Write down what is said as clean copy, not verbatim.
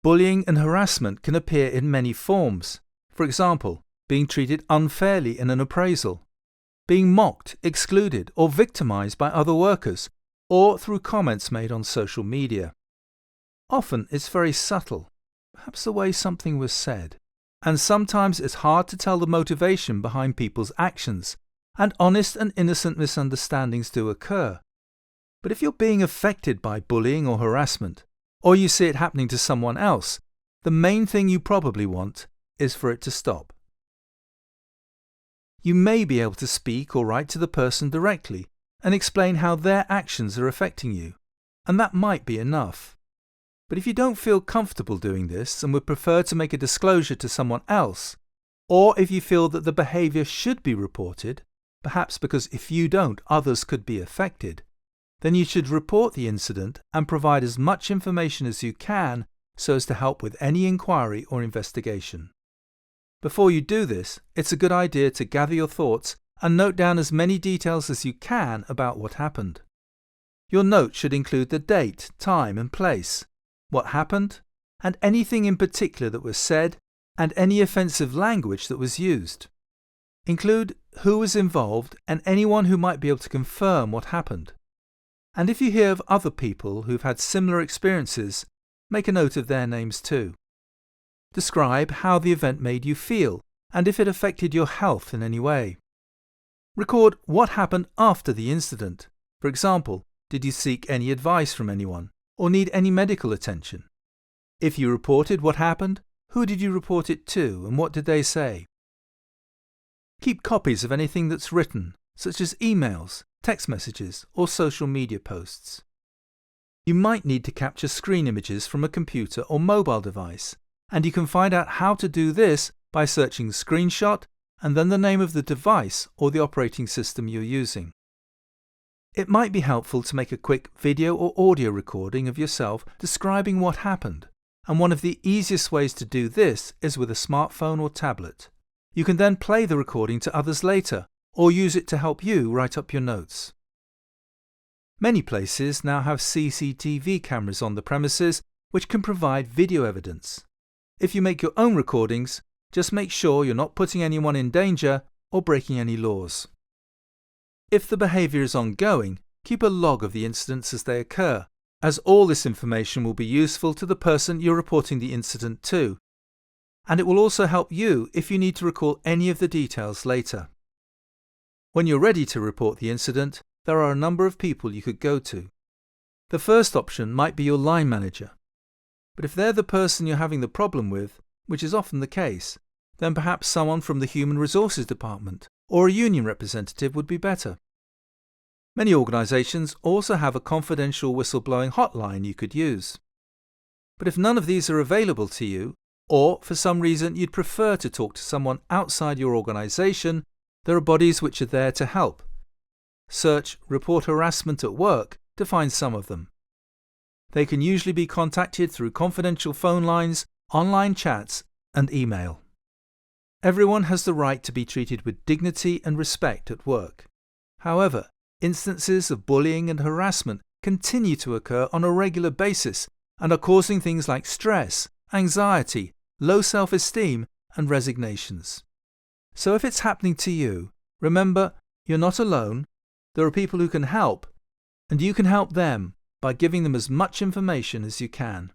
Bullying and harassment can appear in many forms. For example, being treated unfairly in an appraisal, being mocked, excluded, or victimized by other workers, or through comments made on social media. Often it's very subtle, perhaps the way something was said, and sometimes it's hard to tell the motivation behind people's actions, and honest and innocent misunderstandings do occur. But if you're being affected by bullying or harassment, or you see it happening to someone else, the main thing you probably want is for it to stop. You may be able to speak or write to the person directly and explain how their actions are affecting you, and that might be enough. But if you don't feel comfortable doing this and would prefer to make a disclosure to someone else, or if you feel that the behaviour should be reported, perhaps because if you don't, others could be affected, then you should report the incident and provide as much information as you can so as to help with any inquiry or investigation. Before you do this, it's a good idea to gather your thoughts and note down as many details as you can about what happened. Your note should include the date, time and place, what happened, and anything in particular that was said, and any offensive language that was used. Include who was involved and anyone who might be able to confirm what happened. And if you hear of other people who've had similar experiences, make a note of their names too. Describe how the event made you feel and if it affected your health in any way. Record what happened after the incident. For example, did you seek any advice from anyone or need any medical attention? If you reported what happened, who did you report it to and what did they say? Keep copies of anything that's written, such as emails, text messages, or social media posts. You might need to capture screen images from a computer or mobile device, and you can find out how to do this by searching screenshot and then the name of the device or the operating system you're using. It might be helpful to make a quick video or audio recording of yourself describing what happened, and one of the easiest ways to do this is with a smartphone or tablet. You can then play the recording to others later, or use it to help you write up your notes. Many places now have CCTV cameras on the premises which can provide video evidence. If you make your own recordings, just make sure you're not putting anyone in danger or breaking any laws. If the behaviour is ongoing, keep a log of the incidents as they occur, as all this information will be useful to the person you're reporting the incident to, and it will also help you if you need to recall any of the details later. When you're ready to report the incident, there are a number of people you could go to. The first option might be your line manager. But if they're the person you're having the problem with, which is often the case, then perhaps someone from the Human Resources Department or a union representative would be better. Many organisations also have a confidential whistleblowing hotline you could use. But if none of these are available to you, or for some reason you'd prefer to talk to someone outside your organisation, there are bodies which are there to help. Search Report Harassment at Work to find some of them. They can usually be contacted through confidential phone lines, online chats, and email. Everyone has the right to be treated with dignity and respect at work. However, instances of bullying and harassment continue to occur on a regular basis and are causing things like stress, anxiety, low self-esteem, and resignations. So if it's happening to you, remember you're not alone, there are people who can help, and you can help them by giving them as much information as you can.